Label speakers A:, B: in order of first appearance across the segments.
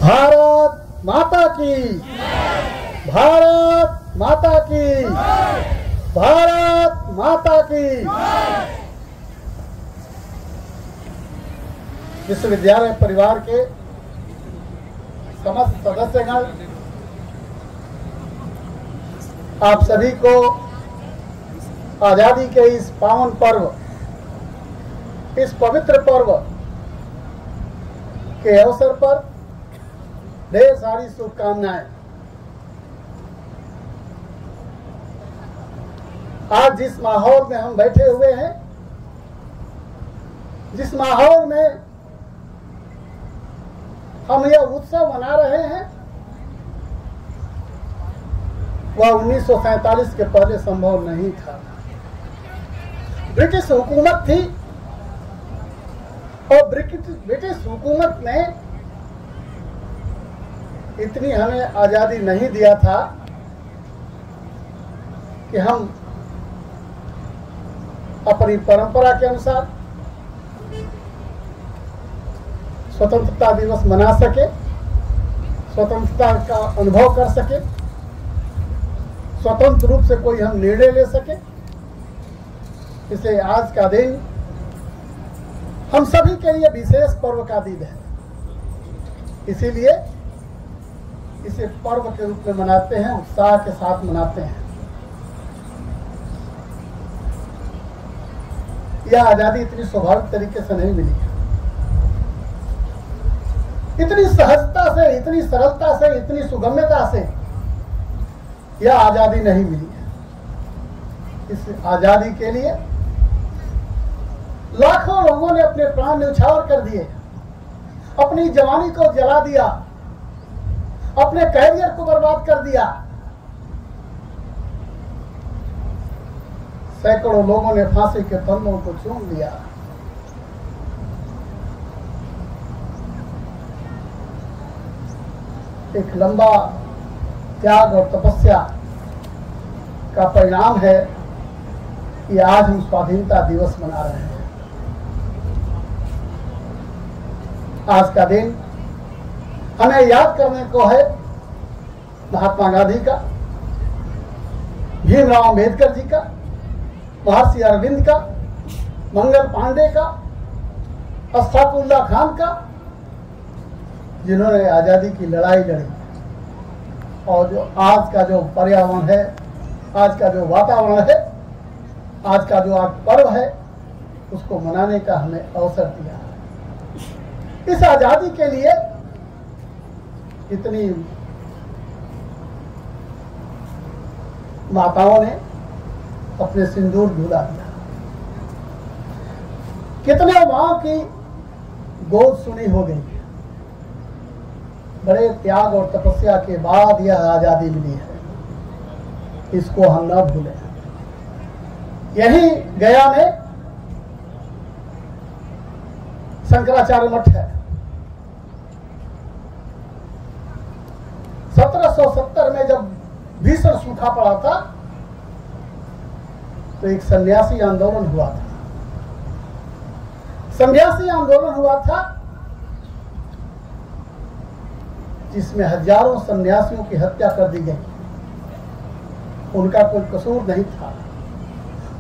A: भारत माता की, भारत माता की, भारत माता की। विश्वविद्यालय परिवार के समस्त सदस्यगण, आप सभी को आजादी के इस पावन पर्व, इस पवित्र पर्व के अवसर पर ढेर सारी शुभकामनाएं। आज जिस माहौल में हम बैठे हुए हैं, जिस माहौल में हम यह उत्सव मना रहे हैं, वह 1947 के पहले संभव नहीं था। ब्रिटिश हुकूमत थी और ब्रिटिश हुकूमत ने इतनी हमें आजादी नहीं दिया था कि हम अपनी परंपरा के अनुसार स्वतंत्रता दिवस मना सके, स्वतंत्रता का अनुभव कर सके, स्वतंत्र रूप से कोई हम निर्णय ले सके। इसलिए आज का दिन हम सभी के लिए विशेष पर्व का दिन है। इसीलिए इसे पर्व के रूप में मनाते हैं, उत्साह के साथ मनाते हैं। यह आजादी इतनी स्वाभाविक तरीके से नहीं मिली है, इतनी सहजता से, इतनी सरलता से, इतनी सुगम्यता से यह आजादी नहीं मिली है। इस आजादी के लिए लाखों लोगों ने अपने प्राण न्यौछावर कर दिए, अपनी जवानी को जला दिया, अपने कैरियर को बर्बाद कर दिया। सैकड़ों लोगों ने फांसी के फंदों को चूम लिया। एक लंबा त्याग और तपस्या का परिणाम है कि आज हम स्वाधीनता दिवस मना रहे हैं। आज का दिन हमें याद करने को है महात्मा गांधी का, भीमराव अंबेडकर जी का, महर्षि अरविंद का, मंगल पांडे का, अशफाकुल्लाह खान का, जिन्होंने आजादी की लड़ाई लड़ी। और जो आज का जो पर्यावरण है, आज का जो वातावरण है, आज का जो आज पर्व है, उसको मनाने का हमें अवसर दिया। इस आजादी के लिए इतनी माताओं ने अपने सिंदूर झुला दिया, कितने मां की गोद सुनी हो गई। बड़े त्याग और तपस्या के बाद यह आजादी मिली है, इसको हम न भूलें। यही गया में शंकराचार्य मठ है। 1770 में जब भीषण सूखा पड़ा था तो एक सन्यासी आंदोलन हुआ था। सन्यासी आंदोलन हुआ था जिसमें हजारों सन्यासियों की हत्या कर दी गई। उनका कोई कसूर नहीं था,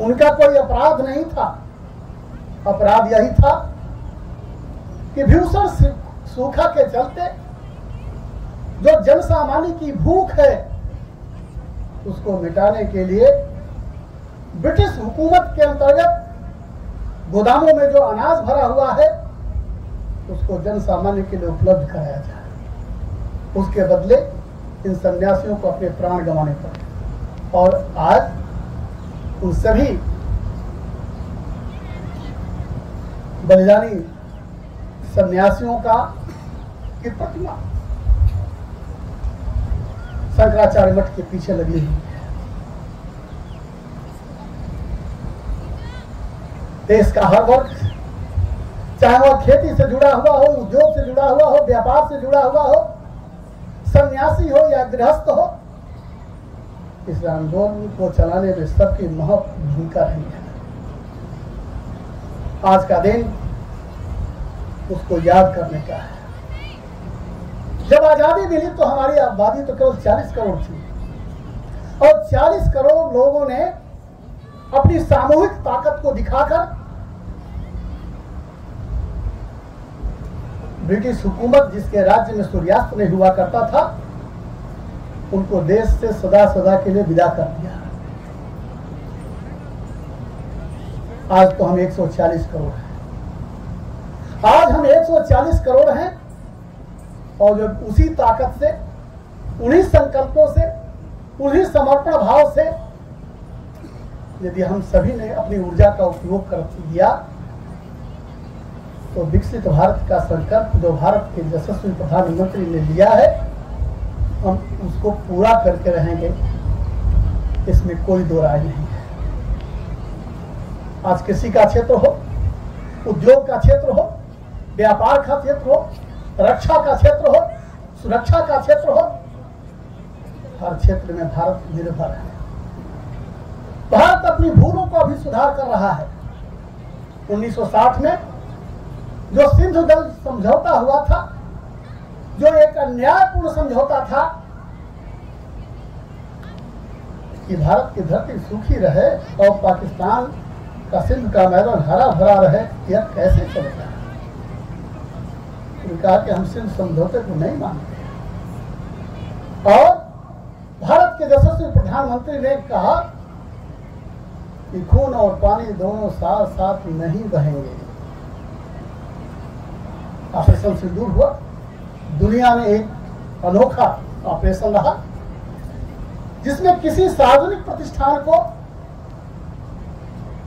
A: उनका कोई अपराध नहीं था। अपराध यही था कि भीषण सूखा के चलते जो जनसामान्य की भूख है उसको मिटाने के लिए ब्रिटिश हुकूमत के अंतर्गत गोदामों में जो अनाज भरा हुआ है उसको जनसामान्य के लिए उपलब्ध कराया जाए। उसके बदले इन सन्यासियों को अपने प्राण गंवाने पड़े। और आज उन सभी बलिदानी सन्यासियों की प्रतिमा शंकराचार्य मठ के पीछे लगी हुई है। देश का हर वर्ग, चाहे वह खेती से जुड़ा हुआ हो, उद्योग से जुड़ा हुआ हो, व्यापार से जुड़ा हुआ हो, सन्यासी हो या गृहस्थ हो, इस आंदोलन को चलाने में सबकी महत्वपूर्ण भूमिका रही है। आज का दिन उसको याद करने का है। जब जब आजादी मिली तो हमारी आबादी तो केवल 40 करोड़ थी, और 40 करोड़ लोगों ने अपनी सामूहिक ताकत को दिखाकर ब्रिटिश हुकूमत, जिसके राज्य में सूर्यास्त नहीं हुआ करता था, उनको देश से सदा सदा के लिए विदा कर दिया। आज तो हम 140 करोड़ हैं। आज हम 140 करोड़ हैं, और जो उसी ताकत से, उन्हीं संकल्पों से, उन्हीं समर्पण भाव से यदि हम सभी ने अपनी ऊर्जा का उपयोग कर दिया तो विकसित भारत का संकल्प जो भारत के यशस्वी प्रधानमंत्री ने लिया है, हम उसको पूरा करके रहेंगे, इसमें कोई दो राय नहीं है। आज कृषि का क्षेत्र हो, उद्योग का क्षेत्र हो, व्यापार का क्षेत्र हो, रक्षा का क्षेत्र हो, सुरक्षा का क्षेत्र हो, हर क्षेत्र में भारत निर्भर है। भारत अपनी भूलों को अभी सुधार कर रहा है। 1960 में जो सिंधु जल समझौता हुआ था, जो एक अन्यायपूर्ण समझौता था कि भारत की धरती सूखी रहे और पाकिस्तान का सिंध का मैदान हरा भरा रहे, यह कैसे चलेगा? उन्होंने कहा कि हम सिंध समझौते को नहीं मानते। और भारत के यशस्वी प्रधानमंत्री ने कहा कि खून और पानी दोनों साथ साथ नहीं बहेंगे। ऑपरेशन सिंदूर हुआ, दुनिया में एक अनोखा ऑपरेशन रहा, जिसमें किसी सार्वजनिक प्रतिष्ठान को,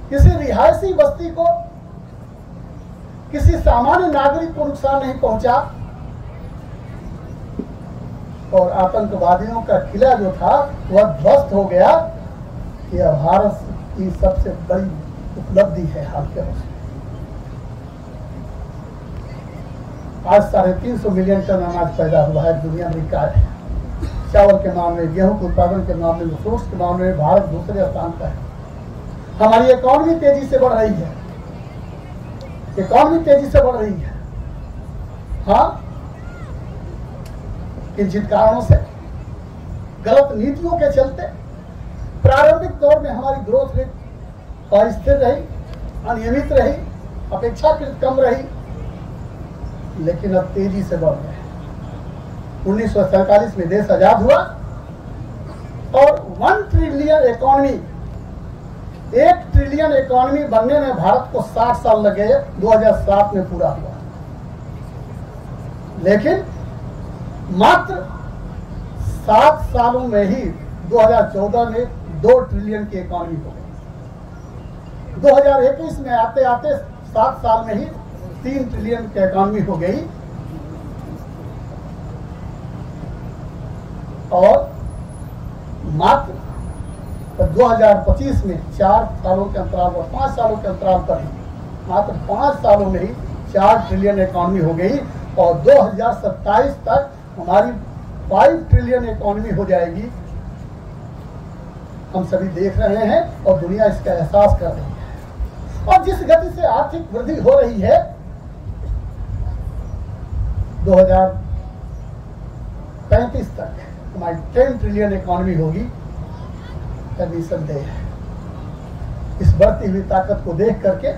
A: किसी रिहायशी बस्ती को, किसी सामान्य नागरिक को नुकसान नहीं पहुंचा, और आतंकवादियों का किला जो था वह ध्वस्त हो गया। यह भारत की सबसे बड़ी उपलब्धि है हाल के वर्ष में। आज 350 मिलियन टन अनाज पैदा हुआ है, दुनिया में रिकॉर्ड है। चावल के मामले, गेहूं के उत्पादन के मामले में, फ्रूट्स के मामले में भारत दूसरे स्थान पर है। हमारी इकॉनमी तेजी से बढ़ रही है, इकॉनमी तेजी से बढ़ रही है। हाँ, किंचित कारणों से, गलत नीतियों के चलते प्रारंभिक दौर में हमारी ग्रोथ रेट अस्थिर रही, अनियमित रही, अपेक्षाकृत कम रही, लेकिन अब तेजी से बढ़ रहे हैं। 1947 में देश आजाद हुआ और 1 ट्रिलियन इकॉनमी, 1 ट्रिलियन इकॉनमी बनने में भारत को 60 साल लगे। 2007 में पूरा हुआ, लेकिन मात्र 7 सालों में ही 2014 में 2 ट्रिलियन की इकॉनमी हो गई। 2021 में आते आते 7 साल में ही 3 ट्रिलियन की इकॉनमी हो गई, और मात्र 2025 में 4 सालों के अंतराल और 5 सालों के अंतराल पर ही, मात्र 5 सालों में ही 4 ट्रिलियन इकॉनमी हो गई, और 2027 तक हमारी 5 ट्रिलियन इकॉनमी हो जाएगी। हम सभी देख रहे हैं और दुनिया इसका एहसास कर रही है। और जिस गति से आर्थिक वृद्धि हो रही है, 2035 तक हमारी 10 ट्रिलियन इकॉनमी होगी, निसंदेह है। इस बढ़ती हुई ताकत को देख करके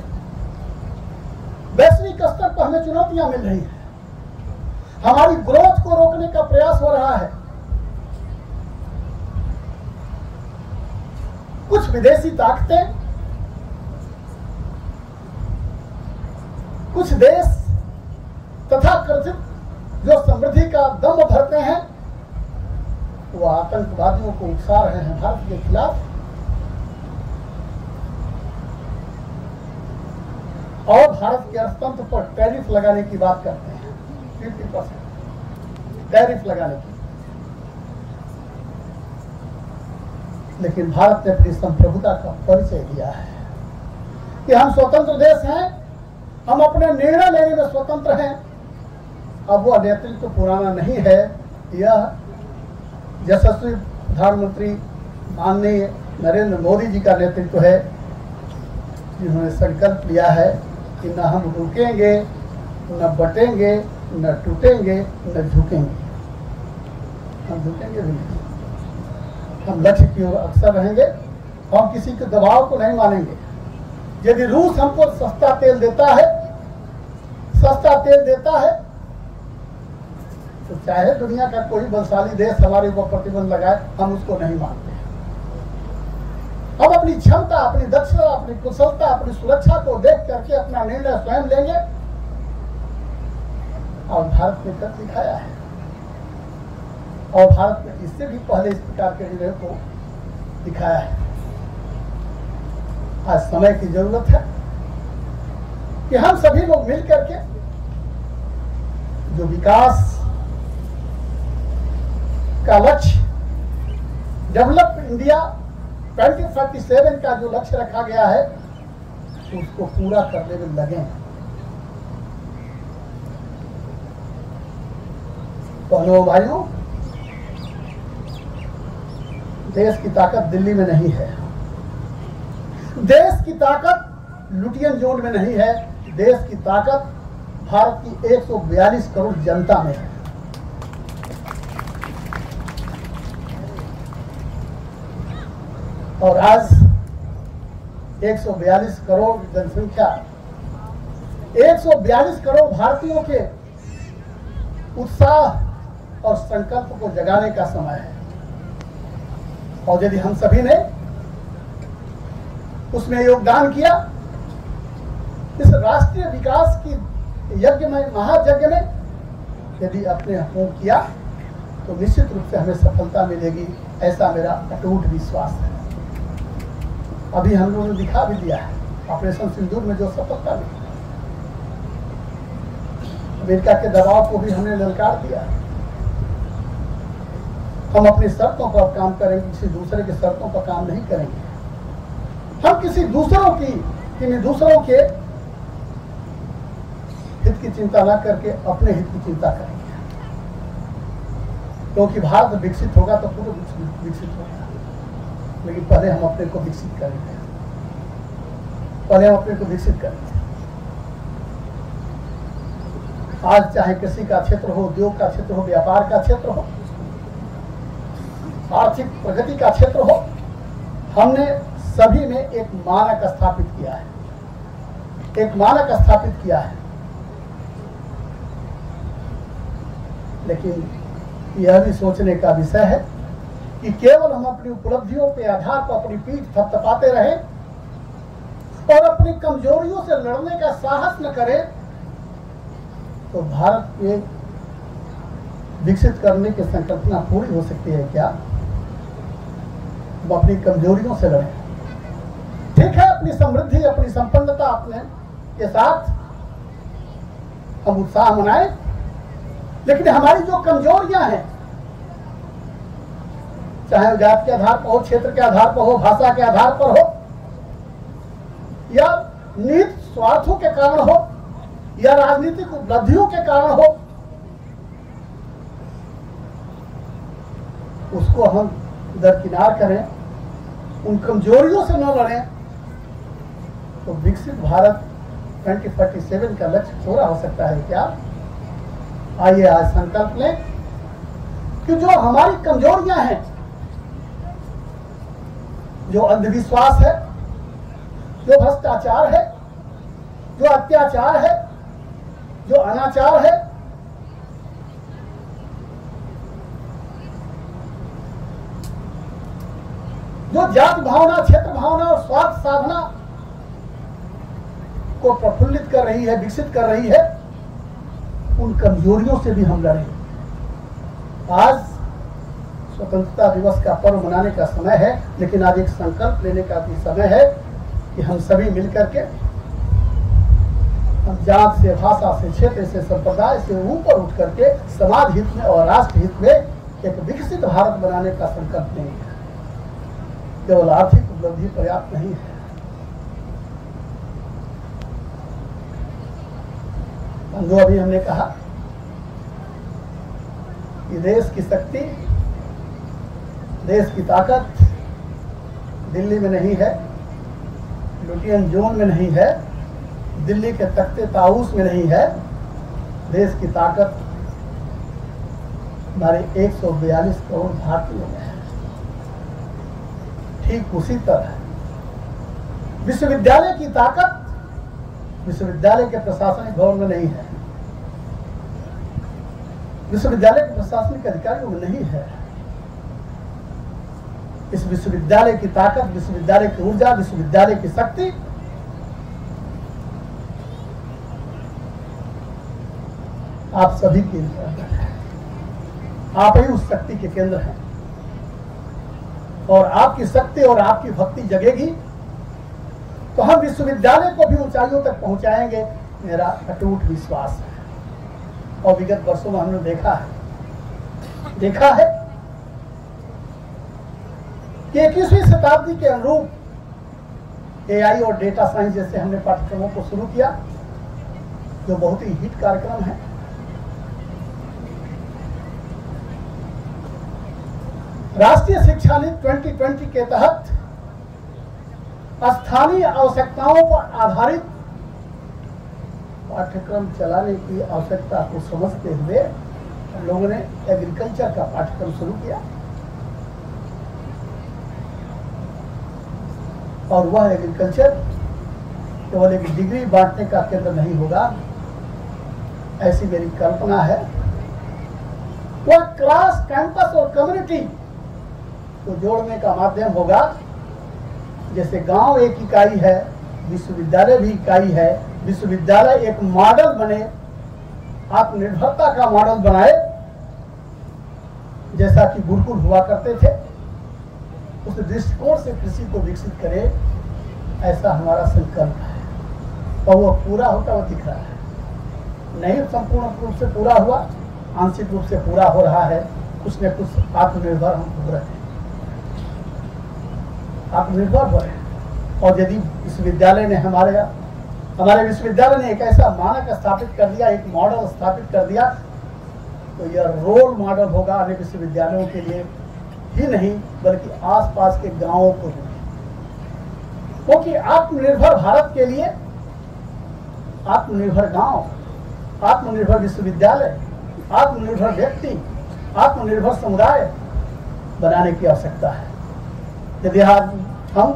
A: वैश्विक स्तर पर हमें चुनौतियां मिल रही हैं। हमारी ग्रोथ को रोकने का प्रयास हो रहा है। कुछ विदेशी ताकतें, कुछ देश तथाकथित जो समृद्धि का दम भरते हैं, वो आतंकवादियों को उकसा रहे हैं भारत के खिलाफ, और भारत के अर्थतंत्र पर टैरिफ लगाने की बात करते हैं। 50% टैरिफ लगाने की। लेकिन भारत ने अपनी संप्रभुता का परिचय दिया है कि हम स्वतंत्र देश हैं, हम अपने निर्णय लेने में स्वतंत्र हैं। अब वह नेतृत्व पुराना नहीं है। यह यशस्वी प्रधानमंत्री माननीय नरेंद्र मोदी जी का नेतृत्व है, जिन्होंने संकल्प लिया है कि न हम रुकेंगे, न बटेंगे, न टूटेंगे, न झुकेंगे। हम झुकेंगे भी नहीं। हम लक्ष्य की ओर अक्सर रहेंगे, हम किसी के दबाव को नहीं मानेंगे। यदि रूस हमको सस्ता तेल देता है तो चाहे दुनिया का कोई बलशाली देश हमारे ऊपर प्रतिबंध लगाए, हम उसको नहीं मानते। हम अपनी क्षमता, अपनी दक्षता, अपनी कुशलता, अपनी सुरक्षा को देख करके अपना निर्णय स्वयं लेंगे। और भारत ने कर दिखाया है, और भारत ने इससे भी पहले इस प्रकार के निर्णय को दिखाया है। आज समय की जरूरत है कि हम सभी लोग मिल करके जो विकास का लक्ष्य, डेवलप इंडिया 2047 का जो लक्ष्य रखा गया है, उसको पूरा करने में लगे। बहनों भाइयों, देश की ताकत दिल्ली में नहीं है, देश की ताकत लुटियन जोन में नहीं है, देश की ताकत भारत की 142 करोड़ जनता में है। और आज 142 करोड़ जनसंख्या, 142 करोड़ भारतीयों के उत्साह और संकल्प को जगाने का समय है। और यदि हम सभी ने उसमें योगदान किया, इस राष्ट्रीय विकास की यज्ञ में, महायज्ञ में यदि अपने हक किया, तो निश्चित रूप से हमें सफलता मिलेगी, ऐसा मेरा अटूट विश्वास है। अभी हम लोगों ने दिखा भी दिया है ऑपरेशन सिंदूर में जो सफलता मिली। अमेरिका के दबाव को भी हमने ललकार दिया। हम अपनी शर्तों पर काम करेंगे, किसी दूसरे की शर्तों पर काम नहीं करेंगे। हम किसी दूसरों के हित की चिंता ना करके अपने हित की चिंता करेंगे, क्योंकि भारत विकसित होगा तो पूरा विकसित होगा। लेकिन पहले हम अपने को विकसित करेंगे, आज चाहे कृषि का क्षेत्र हो, उद्योग का क्षेत्र हो, व्यापार का क्षेत्र हो, आर्थिक प्रगति का क्षेत्र हो, हमने सभी में एक मानक स्थापित किया है। लेकिन यह भी सोचने का विषय है कि केवल हम अपनी उपलब्धियों के आधार पर अपनी पीठ थपथपाते रहें और अपनी कमजोरियों से लड़ने का साहस न करें, तो भारत के विकसित करने की संकल्पना पूरी हो सकती है क्या? हम अपनी कमजोरियों से लड़ें। ठीक है, अपनी समृद्धि, अपनी संपन्नता अपने के साथ हम उत्साह मनाएं, लेकिन हमारी जो कमजोरियां हैं, चाहे जाति के आधार पर हो, क्षेत्र के आधार पर हो, भाषा के आधार पर हो, या निहित स्वार्थों के कारण हो, या राजनीतिक उपलब्धियों के कारण हो, उसको हम दरकिनार करें, उन कमजोरियों से न लड़ें, तो विकसित भारत 2047 का लक्ष्य पूरा हो सकता है क्या? आइए आज संकल्प लें कि जो हमारी कमजोरियां हैं, जो अंधविश्वास है, जो भ्रष्टाचार है, जो अत्याचार है, जो अनाचार है, जो जाति भावना, क्षेत्र भावना और स्वार्थ साधना को प्रफुल्लित कर रही है, विकसित कर रही है, उन कमजोरियों से भी हम लड़ें। आज स्वतंत्रता दिवस का पर्व मनाने का समय है, लेकिन आज एक संकल्प लेने का भी समय है कि हम सभी मिलकर के, हम जात से, भाषा से, क्षेत्र से, संप्रदाय से ऊपर उठ करके समाज हित में और राष्ट्र हित में एक विकसित भारत बनाने का संकल्प लेंगे। केवल आर्थिक उपलब्धि पर्याप्त नहीं है। जो अभी हमने कहा कि देश की शक्ति, देश की ताकत दिल्ली में नहीं है, लुटियन जोन में नहीं है, दिल्ली के तख्ते ताऊस में नहीं है। देश की ताकत हमारे 142 करोड़ भारतीयों में है। ठीक उसी तरह विश्वविद्यालय की ताकत विश्वविद्यालय के प्रशासनिक भवन में नहीं है, विश्वविद्यालय के प्रशासनिक अधिकारियों में नहीं है। इस विश्वविद्यालय की ताकत, विश्वविद्यालय की ऊर्जा, विश्वविद्यालय की शक्ति आप सभी के अंदर है। आप ही उस शक्ति के केंद्र हैं और आपकी शक्ति और आपकी भक्ति जगेगी तो हम विश्वविद्यालय को भी ऊंचाइयों तक पहुंचाएंगे, मेरा अटूट विश्वास है। और विगत वर्षों में हमने देखा है कि 21वीं शताब्दी के अनुरूप एआई और डेटा साइंस जैसे हमने पाठ्यक्रमों को शुरू किया, जो बहुत ही हिट कार्यक्रम है। राष्ट्रीय शिक्षा नीति 2020 के तहत स्थानीय आवश्यकताओं पर आधारित पाठ्यक्रम चलाने की आवश्यकता को समझते हुए हम लोगों ने एग्रीकल्चर का पाठ्यक्रम शुरू किया और वह एग्रीकल्चर केवल एक डिग्री बांटने का केंद्र नहीं होगा, ऐसी मेरी कल्पना है। वह क्लास, कैंपस और कम्युनिटी को जोड़ने का माध्यम होगा। जैसे गांव एक इकाई है, विश्वविद्यालय भी इकाई है। विश्वविद्यालय एक मॉडल बने, आत्मनिर्भरता का मॉडल बनाए, जैसा कि गुरुकुल हुआ करते थे, उस दृष्टिकोण से कृषि को विकसित करे, ऐसा हमारा संकल्प है और वह पूरा होता हुआ दिख रहा है। नहीं संपूर्ण रूप से पूरा हुआ, आंशिक रूप से पूरा हो रहा है। कुछ न कुछ आत्मनिर्भर हम हो रहे हैं, आत्मनिर्भर हो रहे हैं। और यदि विश्वविद्यालय ने हमारे विश्वविद्यालय ने एक ऐसा मानक स्थापित कर दिया, एक मॉडल स्थापित कर दिया, तो यह रोल मॉडल होगा अन्य विश्वविद्यालयों के लिए ही नहीं, बल्कि आसपास के गांवों को भी। क्योंकि आत्मनिर्भर भारत के लिए आत्मनिर्भर गांव, आत्मनिर्भर विश्वविद्यालय, आत्मनिर्भर व्यक्ति, आत्मनिर्भर समुदाय बनाने की आवश्यकता है। यदि आज हम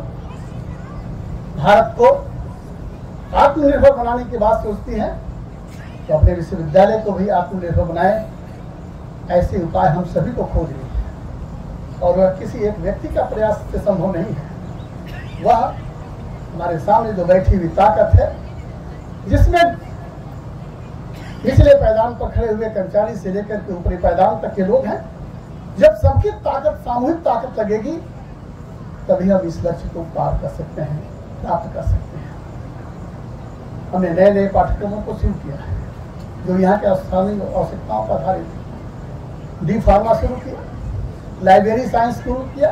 A: भारत को आत्मनिर्भर बनाने की बात सोचती हैं तो अपने विश्वविद्यालय को भी आत्मनिर्भर बनाए, ऐसे उपाय हम सभी को खोजने हैं और वह किसी एक व्यक्ति का प्रयास से संभव नहीं है। वह हमारे सामने जो बैठी हुई ताकत है, जिसमें निचले पायदान पर खड़े हुए कर्मचारी से लेकर के ऊपरी पायदान तक के लोग हैं। जब सबकी ताकत, सामूहिक ताकत लगेगी, तभी हम इस लक्ष्य को पार कर सकते हैं, प्राप्त कर सकते हैं। हमने नए नए पाठ्यक्रमों को शुरू किया है जो यहाँ के स्थानीय आवश्यकताओं पर आधारित है। डी फार्मा शुरू किया, लाइब्रेरी साइंस शुरू किया।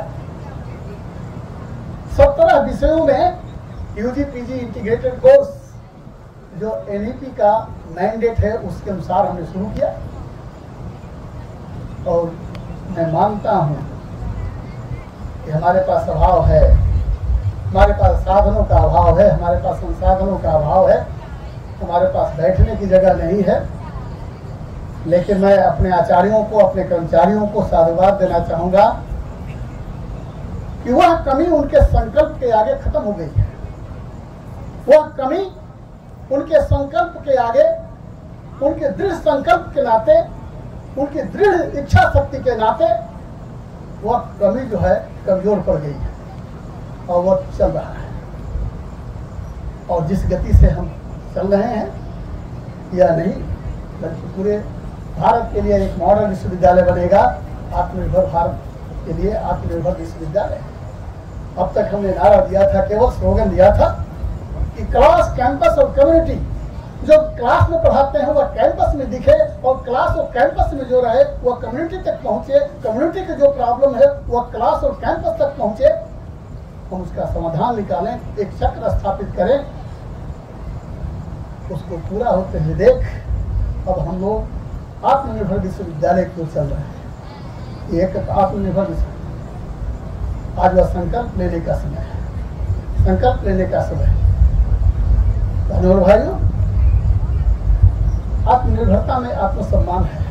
A: 17 विषयों में यूजी पीजी इंटीग्रेटेड कोर्स जो एनईपी का मैंडेट है, उसके अनुसार हमने शुरू किया। और मैं मानता हूँ कि हमारे पास अभाव है, हमारे पास साधनों का अभाव है, हमारे पास संसाधनों का अभाव है, हमारे पास बैठने की जगह नहीं है। लेकिन मैं अपने आचार्यों को, अपने कर्मचारियों को साधुवाद देना चाहूँगा कि वह कमी उनके संकल्प के आगे खत्म हो गई है। वह कमी उनके संकल्प के आगे, उनके दृढ़ संकल्प के नाते, उनकी दृढ़ इच्छा शक्ति के नाते वह कमी जो है कमजोर पड़ गई है और वह चल रहा है। और जिस गति से हम चल रहे हैं, यह नहीं बल्कि पूरे भारत के लिए एक मॉडल विश्वविद्यालय बनेगा। आत्मनिर्भर भारत के लिए आत्मनिर्भर विश्वविद्यालय। अब तक हमने नारा दिया था, केवल स्लोगन दिया था कि क्लास, कैंपस और कम्युनिटी। जो क्लास में पढ़ाते हैं वह कैंपस में दिखे और क्लास और कैंपस में जो रहे वह कम्युनिटी तक पहुंचे। कम्युनिटी की जो प्रॉब्लम है वह क्लास और कैंपस तक पहुंचे। हम उसका समाधान निकालें, एक चक्र स्थापित करें, उसको पूरा होते हुए देख अब हम लोग आत्मनिर्भर विश्वविद्यालय की ओर चल रहे हैं। एक आत्मनिर्भर विश्वविद्यालय, आज वह संकल्प लेने का समय है, संकल्प लेने का समय है। बहनों और भाइयों, आत्मनिर्भरता में आत्मसम्मान है।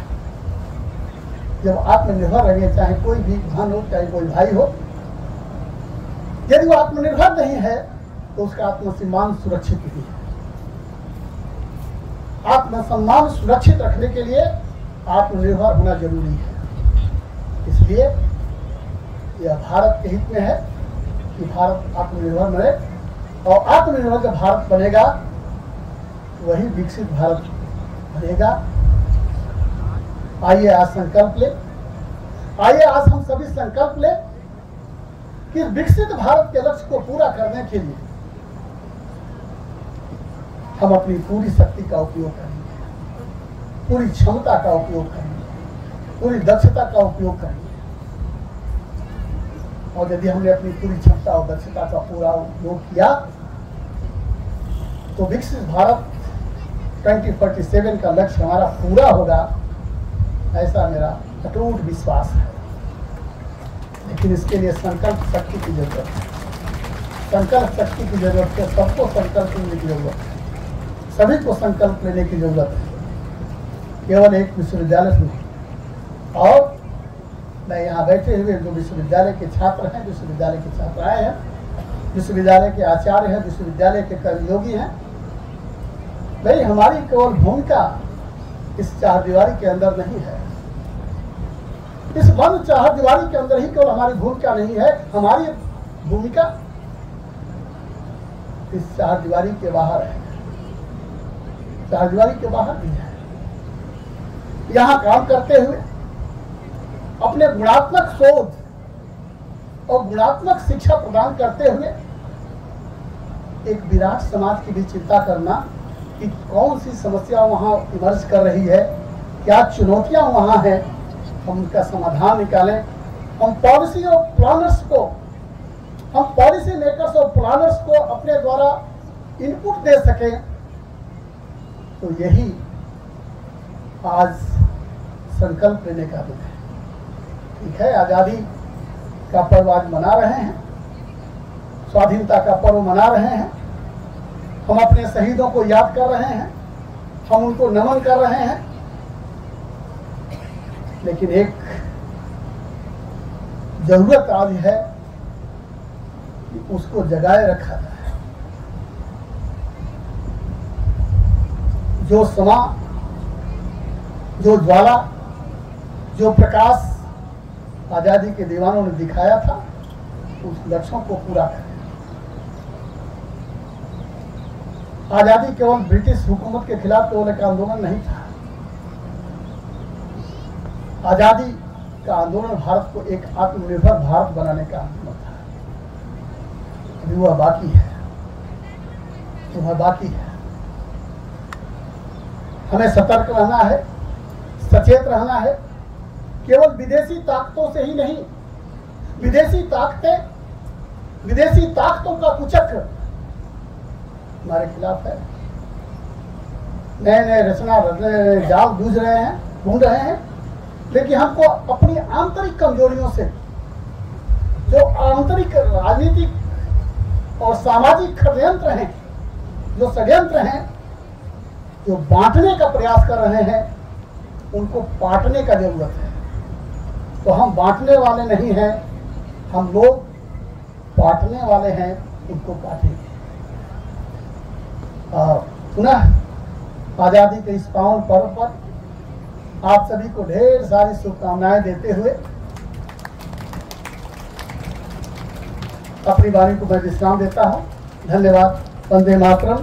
A: जब आत्मनिर्भर रहेंगे, चाहे कोई भी बहन हो, चाहे कोई भाई हो, यदि वो आत्मनिर्भर नहीं है तो उसका आत्मसम्मान सुरक्षित नहीं है। आत्मसम्मान सुरक्षित रखने के लिए आत्मनिर्भर होना जरूरी है। इसलिए यह भारत के हित में है कि भारत आत्मनिर्भर बने, और आत्मनिर्भर जब भारत बनेगा वही विकसित भारत बनेगा। आइए आज संकल्प ले, आइए आज हम सभी संकल्प ले कि विकसित भारत के लक्ष्य को पूरा करने के लिए हम अपनी पूरी शक्ति का उपयोग करेंगे, पूरी क्षमता का उपयोग करेंगे, पूरी दक्षता का उपयोग करेंगे। और यदि हमने अपनी पूरी क्षमता और दक्षता का पूरा उपयोग किया तो विकसित भारत 2047 का लक्ष्य हमारा पूरा होगा, ऐसा मेरा अटूट विश्वास है। लेकिन इसके लिए संकल्प शक्ति की जरूरत है, संकल्प शक्ति की जरूरत है। सबको संकल्प लेने की जरूरत है, सभी को संकल्प लेने की जरूरत है, केवल एक विश्वविद्यालय से नहीं। और मैं यहाँ बैठे हुए जो विश्वविद्यालय के छात्र हैं, विश्वविद्यालय के छात्राएं हैं, विश्वविद्यालय के आचार्य हैं, विश्वविद्यालय के कर्मयोगी हैं, भाई हमारी केवल भूमिका इस चारदीवारी के अंदर नहीं है, इस बंद चारदीवारी के अंदर ही केवल हमारी भूमिका नहीं है, हमारी भूमिका इस चारदीवारी के बाहर है, चारदीवारी के बाहर भी है। यहाँ काम करते हुए अपने गुणात्मक शोध और गुणात्मक शिक्षा प्रदान करते हुए एक विराट समाज की भी चिंता करना कि कौन सी समस्या वहाँ इमर्ज कर रही है, क्या चुनौतियाँ वहाँ हैं, हम उनका समाधान निकालें। हम पॉलिसी और प्लानर्स को, हम पॉलिसी मेकर्स और प्लानर्स को अपने द्वारा इनपुट दे सकें, तो यही आज संकल्प लेने का दिन है। ठीक है, आज़ादी का पर्व आज मना रहे हैं, स्वाधीनता का पर्व मना रहे हैं, हम अपने शहीदों को याद कर रहे हैं, हम उनको नमन कर रहे हैं। लेकिन एक जरूरत आज है कि उसको जगाए रखा जाए। जो समा, जो ज्वाला, जो प्रकाश आजादी के दीवानों ने दिखाया था, उस लक्ष्यों को पूरा करें। आजादी केवल ब्रिटिश हुकूमत के खिलाफ केवल एक आंदोलन नहीं था, आजादी का आंदोलन भारत को एक आत्मनिर्भर भारत बनाने का आंदोलन था। अभी वह बाकी है, वह बाकी है। हमें सतर्क रहना है, सचेत रहना है, केवल विदेशी ताकतों से ही नहीं। विदेशी ताकतों का कुचक्र हमारे खिलाफ है, नए नए रचना जाल बूझ रहे हैं, ढूंढ रहे हैं। लेकिन हमको अपनी आंतरिक कमजोरियों से, जो आंतरिक राजनीतिक और सामाजिक षड्यंत्र हैं, जो षड्यंत्र हैं, जो बांटने का प्रयास कर रहे हैं, उनको पाटने का जरूरत है। तो हम बांटने वाले नहीं हैं, हम लोग बांटने वाले हैं, उनको पाटेंगे। पुनः आजादी के इस पावन पर्व पर आप सभी को ढेर सारी शुभकामनाएं देते हुए अपनी वाणी को मैं विश्राम देता हूं। धन्यवाद। वंदे मातरम।